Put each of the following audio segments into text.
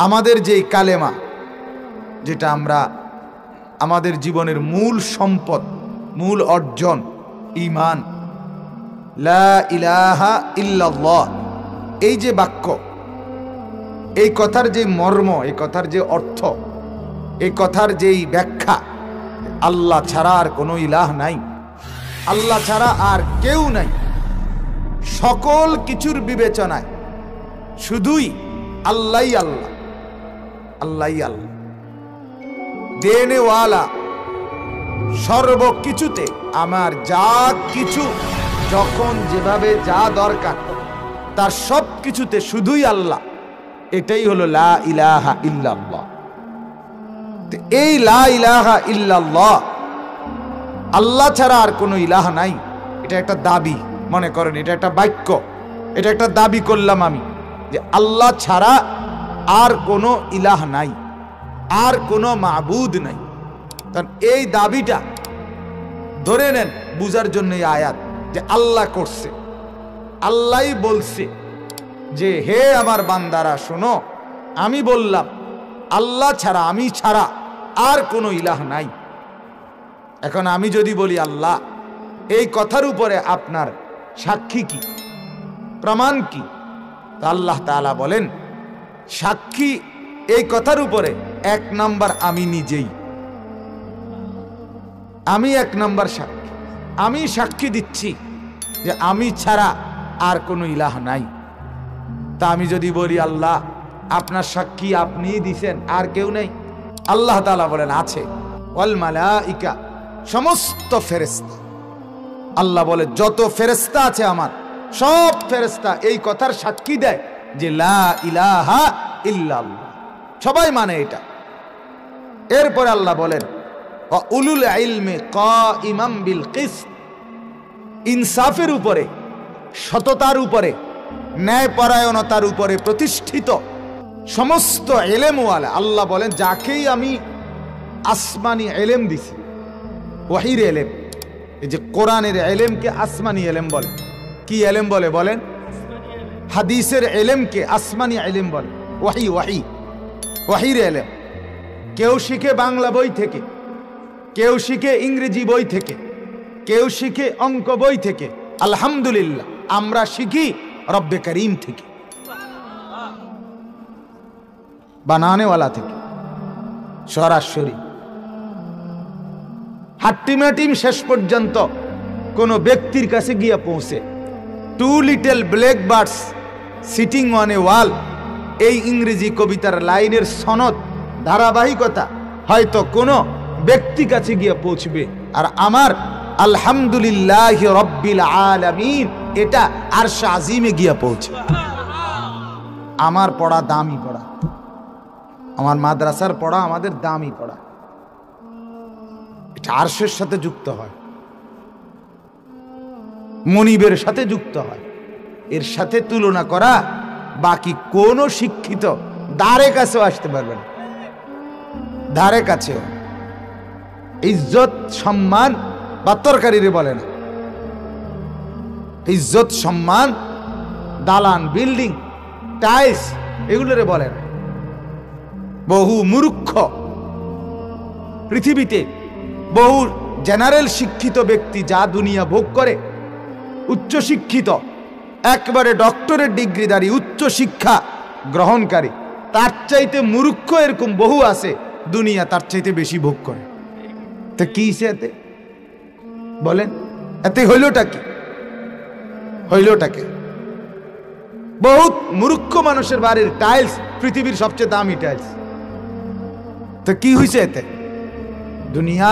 আমাদের যেই কালেমা, যেটা আমরা আমাদের জীবনের মূল সম্পদ, মূল অর্জন, ঈমান, লা ইলাহা ইল্লাল্লাহ, এই যে বাক্য, এই কথার যে মর্ম, এই কথার যে অর্থ, এই কথার যেই ব্যাখ্যা, আল্লাহ ছাড়া আর কোনো ইলাহ নাই, আল্লাহ ছাড়া আর কেউ নাই, সকল কিছুর বিবেচনায় শুধুই আল্লাহই আল্লাহ, আল্লাহই আল্লাহ, দেনেওয়ালা, সর্বকিছুতে আমার যা কিছু যখন যেভাবে যা দরকার তার সব কিছুতে শুধুই আল্লাহ। এটাই হলো লা ইলাহা ইল্লাল্লাহ। এই লা ইলাহা ইল্লাল্লাহ, আল্লাহ ছাড়া আর কোনো ইলাহ নাই, এটা একটা দাবি, মনে করেন এটা একটা বাক্য, এটা একটা দাবি করলাম আমি যে আল্লাহ ছাড়া আর কোনো ইলাহ নাই, আর কোনো মাবুদ নাই। কারণ এই দাবিটা ধরে নেন বুঝার জন্য এই আয়াত, যে আল্লাহ করছে, আল্লাহই বলছে যে হে আমার বান্দারা শোনো, আমি বললাম আল্লাহ ছাড়া, আমি ছাড়া আর কোনো ইলাহ নাই। এখন আমি যদি বলি আল্লাহ, এই কথার উপরে আপনার সাক্ষী কি, প্রমাণ কি? তা আল্লাহ তাআলা বলেন, সাক্ষী এই কথার উপরে এক নাম্বার আমি নিজেই, আমি এক নাম্বার সাক্ষী। আমি সাক্ষী দিচ্ছি যে আমি ছাড়া আর কোনো ইলাহ নাই। তা আমি যদি বলি আল্লাহ, আপনার সাক্ষী আপনিই দিছেন, আর কেউ নেই? আল্লাহ তাআলা বলেন আছে, ওয়াল মালাইকা, সমস্ত ফেরেশতা। আল্লাহ বলে যত ফেরেশতা আছে আমার, সব ফেরেশতা এই কথার সাক্ষী দেয় যে লা ইলাহা ইল্লাল্লাহ, সবাই মানে এটা। এরপরে আল্লাহ বলেন ওয়া উলুল ইলমি কাইমান বিল কিসত, ইনসাফের উপরে, সততার উপরে, ন্যায়পরায়ণতার উপরে প্রতিষ্ঠিত সমস্ত এলেমওয়ালা। আল্লাহ বলেন যাকেই আমি আসমানি এলেম দিছি, ওয়াহির এলেম, এই যে কোরআনের এলেমকে আসমানি এলেম বলে। কি এলেম বলে বলেন? হাদিসের এলেমকে আসমানি এলেম বলে, ওয়াহি, ওয়াহি, ওয়াহির এলেম। কেউ শিখে বাংলা বই থেকে, কেউ শিখে ইংরেজি বই থেকে, কেউ শিখে অঙ্ক বই থেকে। আলহামদুলিল্লাহ আমরা শিখি রব্বে করিম থেকে, বানানেওয়ালা থেকে, সরাসরি হাট্টিমাটিম শেষ পর্যন্ত কোন ব্যক্তির কাছে গিয়ে পৌঁছে। Two little black birds sitting on a wall, এই ইংরেজি কবিতার লাইনের সনদ, ধারাবাহিকতা হয়তো কোনো ব্যক্তি কাছে গিয়ে পৌঁছবে, আর আমার আলহামদুলিল্লাহ রব্বিল আলামিন এটা আরশ আজিমে গিয়ে পৌঁছে। আমার পড়া দামি পড়া, আমার মাদ্রাসার পড়া আমাদের দামি পড়া, এটা আরশের সাথে যুক্ত হয়, মনিবের সাথে যুক্ত হয়। এর সাথে তুলনা করা বাকি কোন শিক্ষিত ধারে কাছেও আসতে পারবে না, ধারে কাছেও। ইজ্জত সম্মান বা তরকারিরে বলে না, ইজ্জত সম্মান, দালান, বিল্ডিং, টাইলস, এগুলোরে বলে না। বহু মূর্খ পৃথিবীতে, বহু জেনারেল শিক্ষিত ব্যক্তি যা দুনিয়া ভোগ করে, উচ্চ শিক্ষিত, একবারে ডক্টরেট ডিগ্রিধারী, উচ্চ শিক্ষা গ্রহণকারী, তার চাইতে মূর্খ এরকম বহু আছে, দুনিয়া তার চাইতে বেশি ভোগ করে। তা কি এতে বলেন? এতে হইলটা কি? হইলটাকে বহুত মূর্খ মানুষের বাড়ির টাইলস পৃথিবীর সবচেয়ে দামি টাইলস। তো কি হয়েছে এতে? দুনিয়া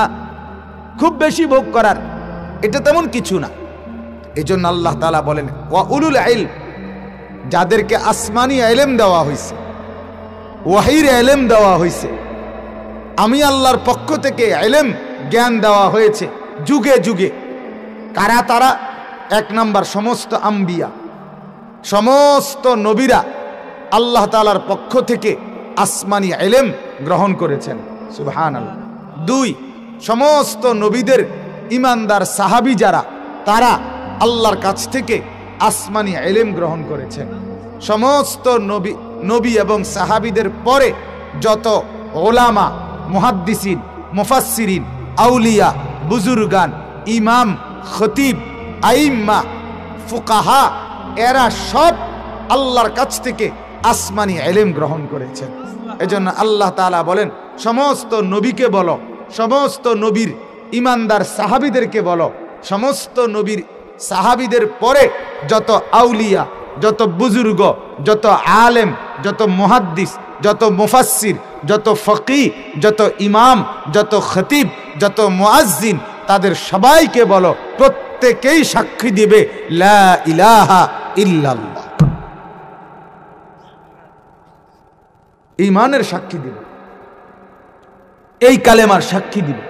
খুব বেশি ভোগ করার, এটা তেমন কিছু না। এই জন্য আল্লাহ তাআলা বলেন ওয়া উলুল ইলম, যাদেরকে আসমানি ইলম দেওয়া হয়েছে, ওয়াহির ইলম দেওয়া হয়েছে, আমি আল্লাহর পক্ষ থেকে ইলম জ্ঞান দেওয়া হয়েছে যুগে যুগে। কারা তারা? এক নাম্বার সমস্ত আম্বিয়া, সমস্ত নবীরা আল্লাহ তাআলার পক্ষ থেকে আসমানি ইলম গ্রহণ করেছেন, সুবহানাল্লাহ। দুই, সমস্ত নবীদের ইমানদার সাহাবী যারা, তারা আল্লাহর কাছ থেকে আসমানি ইলম গ্রহণ করেছেন। সমস্ত নবী নবী এবং সাহাবিদের পরে যত ওলামা, মুহাদ্দিসিন, মুফাসসিরিন, আউলিয়া, বুজুর্গান, ইমাম, খতিব, আইম্মা, ফুকাহা, এরা সব আল্লাহর কাছ থেকে আসমানি ইলম গ্রহণ করেছেন। এজন্য আল্লাহ তাআলা বলেন, সমস্ত নবীকে বলো, সমস্ত নবীর ইমানদার সাহাবীদেরকে বলো, সমস্ত নবীর সাহাবীদের পরে যত আউলিয়া, যত বুজুর্গ, যত আলেম, যত মুহাদ্দিস, যত মুফাসসির, যত ফকিহ, যত ইমাম, যত খতিব, যত মুয়াজ্জিন, তাদের সবাইকে বলো, প্রত্যেকেই সাক্ষী দিবে লা ইলাহা ইল্লাল্লাহ। ঈমানের সাক্ষী দিবে, এই কালেমার সাক্ষী দিবে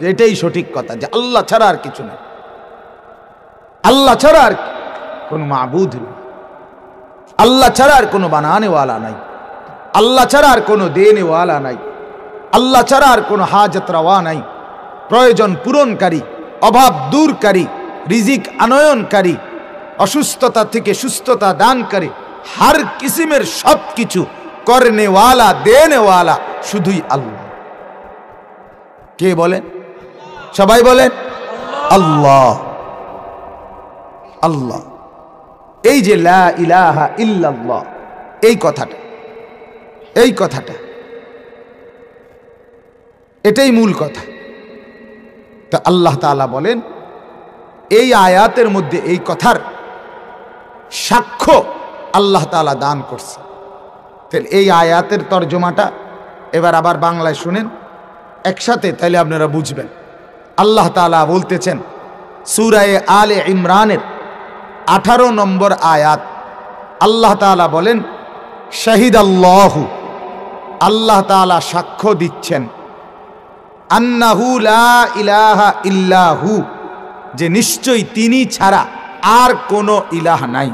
যে এটাই সঠিক কথা, যে আল্লাহ ছাড়া আর কিছু নেই, আল্লাহ ছাড়া আর কোনো মাবুদ নেই, আল্লাহ ছাড়া আর কোনো বানানেওয়ালা নাই, আল্লাহ ছাড়া আর কোনো দেনেওয়ালা নাই, আল্লাহ ছাড়া আর কোনো হাজত রওয়া নাই, প্রয়োজন পূরণকারী, অভাব দূরকারী, রিজিক আনয়নকারী, অসুস্থতা থেকে সুস্থতা দানকারী, হর কিসিমের সব কিছু করনেওয়ালা, দেনেওয়ালা শুধুই আল্লাহ। কে বলেন? সবাই বলেন আল্লাহ। আল্লাহ। এই যে লা ইলাহা ইল্লাল্লাহ, এই কথাটা, এই কথাটা, এটাই মূল কথা। তা আল্লাহ তাআলা বলেন, এই আয়াতের মধ্যে এই কথার সাক্ষ্য আল্লাহ তাআলা দান করছে। তাহলে এই আয়াতের তর্জমাটা এবার আবার বাংলায় শুনেন একসাথে, তাহলে আপনারা বুঝবেন। আল্লাহ তাআলা বলতেছেন সূরা আলে ইমরানের 18 নম্বর আয়াত, আল্লাহ তাআলা বলেন, শাহিদাল্লাহু, আল্লাহ তাআলা সাক্ষ্য দিচ্ছেন, আন্নাহু লা ইলাহা ইল্লাহু, যে নিশ্চয়ই তিনি ছাড়া আর কোনো ইলাহ নাই।